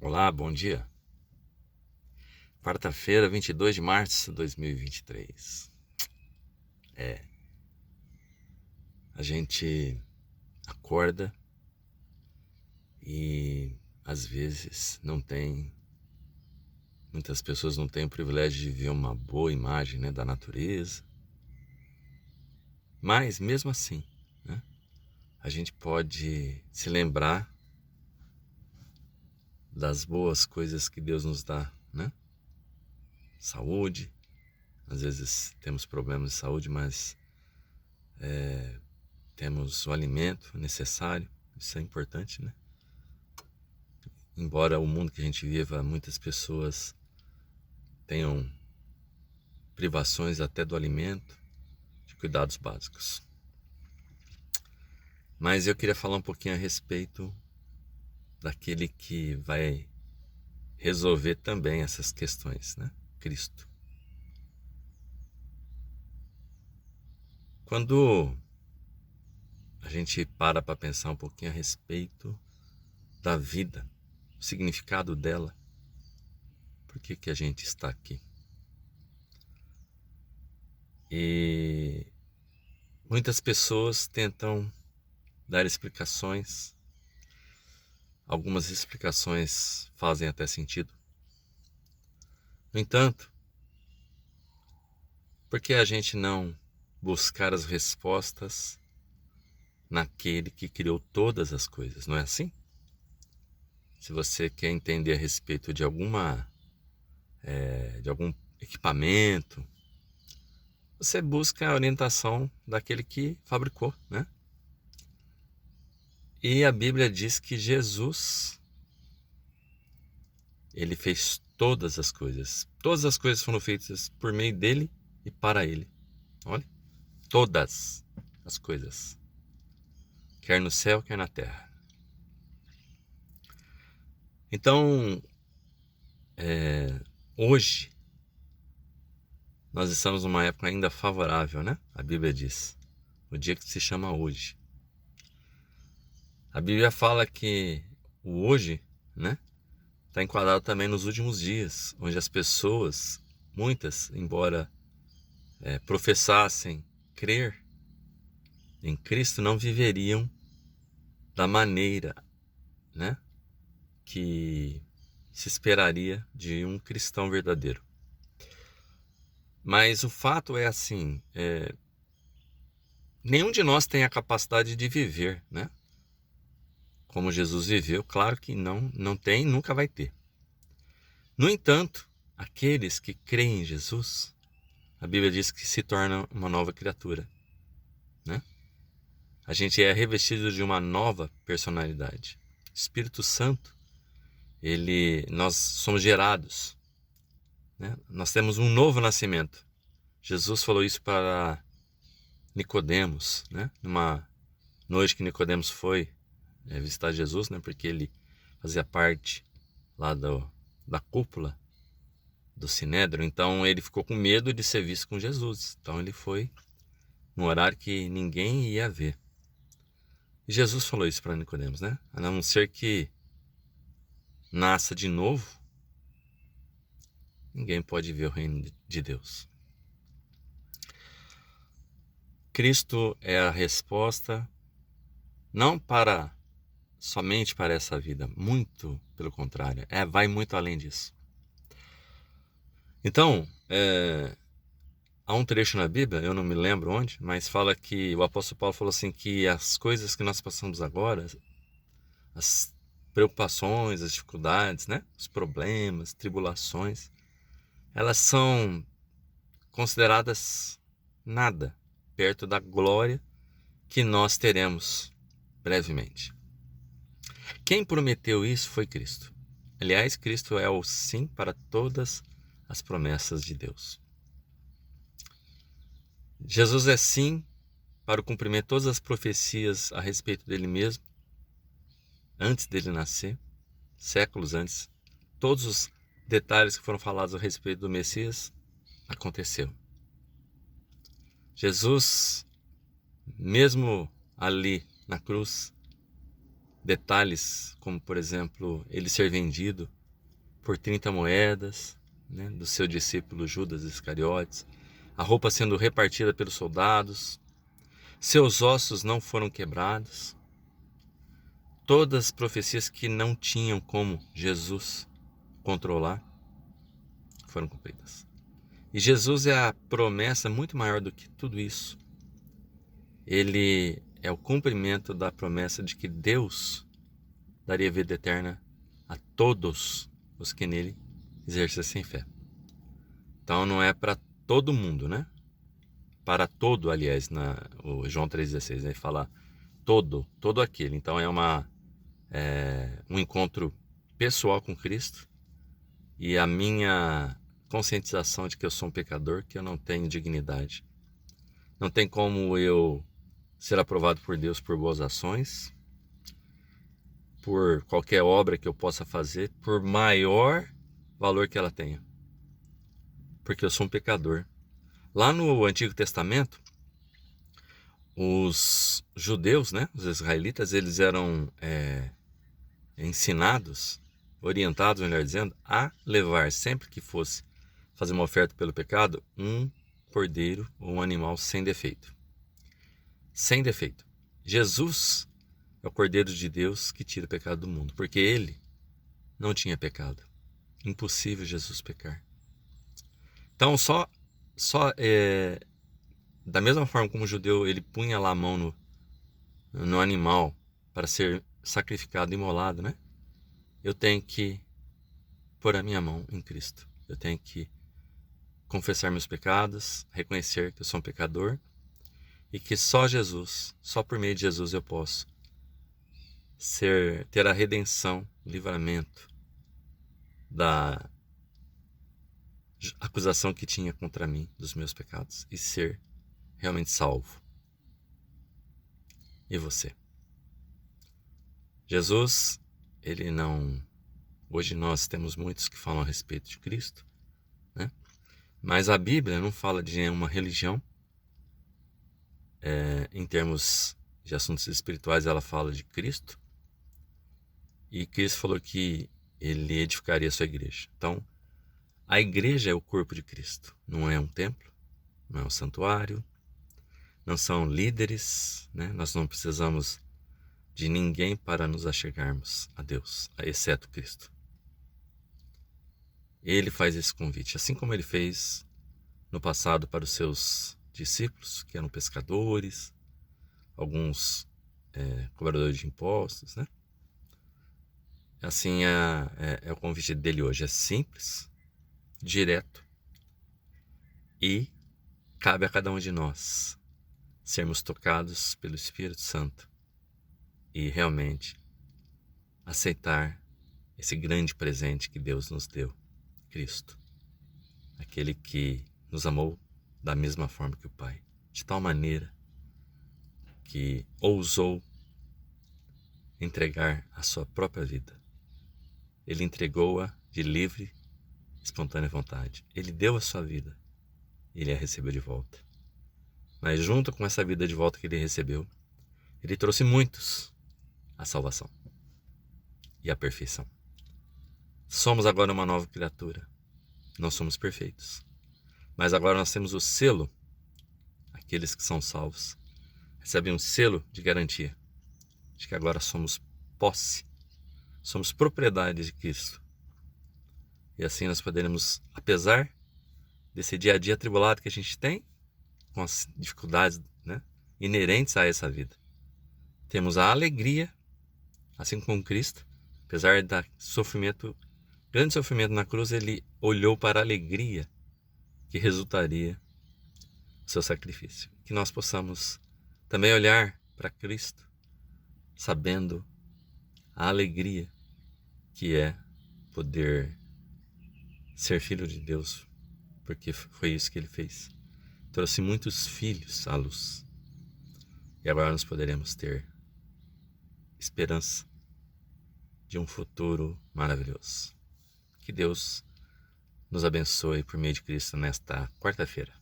Olá, bom dia. Quarta-feira, 22 de março de 2023. A gente acorda e às vezes muitas pessoas não têm o privilégio de ver uma boa imagem, da natureza. Mas mesmo assim, né, a gente pode se lembrar das boas coisas que Deus nos dá, né? Saúde. Às vezes temos problemas de saúde, mas temos o alimento necessário. Isso é importante, né? Embora o mundo que a gente viva, muitas pessoas tenham privações até do alimento, de cuidados básicos. Mas eu queria falar um pouquinho a respeito daquele que vai resolver também essas questões, né? Cristo. Quando a gente para pensar um pouquinho a respeito da vida, o significado dela, por que a gente está aqui? E muitas pessoas tentam dar explicações. Algumas explicações fazem até sentido. No entanto, por que a gente não buscar as respostas naquele que criou todas as coisas, não é assim? Se você quer entender a respeito de de algum equipamento, você busca a orientação daquele que fabricou, né? E a Bíblia diz que Jesus, ele fez todas as coisas. Todas as coisas foram feitas por meio dele e para ele. Olha, todas as coisas. Quer no céu, quer na terra. Então, hoje, nós estamos numa época ainda favorável, né? A Bíblia diz. O dia que se chama hoje. A Bíblia fala que o hoje, né? Está enquadrado também nos últimos dias, onde as pessoas, muitas, embora professassem crer em Cristo, não viveriam da maneira, né, que se esperaria de um cristão verdadeiro. Mas o fato é assim, nenhum de nós tem a capacidade de viver, né, como Jesus viveu. Claro que não tem, nunca vai ter. No entanto, aqueles que creem em Jesus, a Bíblia diz que se tornam uma nova criatura, né? A gente é revestido de uma nova personalidade. Espírito Santo, nós somos gerados, né? Nós temos um novo nascimento. Jesus falou isso para Nicodemos, né? Numa noite que Nicodemos foi visitar Jesus, né? Porque ele fazia parte lá da cúpula do Sinédrio. Então ele ficou com medo de ser visto com Jesus. Então ele foi num horário que ninguém ia ver. E Jesus falou isso para Nicodemos, né? A não ser que nasça de novo, ninguém pode ver o reino de Deus. Cristo é a resposta, não somente para essa vida, muito pelo contrário, vai muito além disso. Então, há um trecho na Bíblia, eu não me lembro onde, mas fala que o apóstolo Paulo falou assim, que as coisas que nós passamos agora, as preocupações, as dificuldades, né, os problemas, tribulações, elas são consideradas nada perto da glória que nós teremos brevemente. Quem prometeu isso foi Cristo. Aliás, Cristo é o sim para todas as promessas de Deus. Jesus é sim para o cumprimento de todas as profecias a respeito dele mesmo, antes dele nascer, séculos antes. Todos os detalhes que foram falados a respeito do Messias aconteceu. Jesus, mesmo ali na cruz, detalhes como, por exemplo, ele ser vendido por 30 moedas, né, do seu discípulo Judas Iscariotes, a roupa sendo repartida pelos soldados, seus ossos não foram quebrados, todas as profecias que não tinham como Jesus controlar foram cumpridas. E Jesus é a promessa muito maior do que tudo isso. Ele é o cumprimento da promessa de que Deus daria vida eterna a todos os que nele exercessem fé. Então não é para todo mundo, né? Para todo, aliás, o João 3,16, ele fala todo aquele. Então é um encontro pessoal com Cristo e a minha conscientização de que eu sou um pecador, que eu não tenho dignidade. Não tem como eu ser aprovado por Deus por boas ações, por qualquer obra que eu possa fazer, por maior valor que ela tenha. Porque eu sou um pecador. Lá no Antigo Testamento, os judeus, né, os israelitas, eles eram ensinados, orientados, melhor dizendo, a levar, sempre que fosse fazer uma oferta pelo pecado, um cordeiro ou um animal sem defeito. Sem defeito. Jesus é o Cordeiro de Deus que tira o pecado do mundo, porque ele não tinha pecado. Impossível Jesus pecar. Então, da mesma forma como o judeu ele punha lá a mão no animal para ser sacrificado, imolado, né? Eu tenho que pôr a minha mão em Cristo. Eu tenho que confessar meus pecados, reconhecer que eu sou um pecador e que só Jesus, só por meio de Jesus eu posso ter a redenção, livramento da acusação que tinha contra mim dos meus pecados e ser realmente salvo. E você? Jesus, ele não... Hoje nós temos muitos que falam a respeito de Cristo, né? Mas a Bíblia não fala de nenhuma religião. Em termos de assuntos espirituais, ela fala de Cristo. E Cristo falou que ele edificaria a sua igreja. Então, a igreja é o corpo de Cristo. Não é um templo, não é um santuário, não são líderes, né? Nós não precisamos de ninguém para nos achegarmos a Deus, exceto Cristo. Ele faz esse convite, assim como ele fez no passado para os seus discípulos, que eram pescadores, alguns cobradores de impostos, né? Assim é o convite dele hoje. É simples, direto e cabe a cada um de nós sermos tocados pelo Espírito Santo e realmente aceitar esse grande presente que Deus nos deu, Cristo, aquele que nos amou da mesma forma que o Pai, de tal maneira que ousou entregar a sua própria vida. Ele entregou-a de livre, espontânea vontade. Ele deu a sua vida, ele a recebeu de volta. Mas junto com essa vida de volta que ele recebeu, ele trouxe muitos à salvação e à perfeição. Somos agora uma nova criatura. Não somos perfeitos. Mas agora nós temos o selo. Aqueles que são salvos recebem um selo de garantia de que agora somos posse, somos propriedade de Cristo. E assim nós poderemos, apesar desse dia a dia atribulado que a gente tem, com as dificuldades, né, inerentes a essa vida, temos a alegria, assim como Cristo, apesar do sofrimento, grande sofrimento na cruz, ele olhou para a alegria que resultaria do seu sacrifício. Que nós possamos também olhar para Cristo, sabendo a alegria que é poder ser filho de Deus, porque foi isso que ele fez. Trouxe muitos filhos à luz. E agora nós poderemos ter esperança de um futuro maravilhoso. Que Deus nos abençoe por meio de Cristo nesta quarta-feira.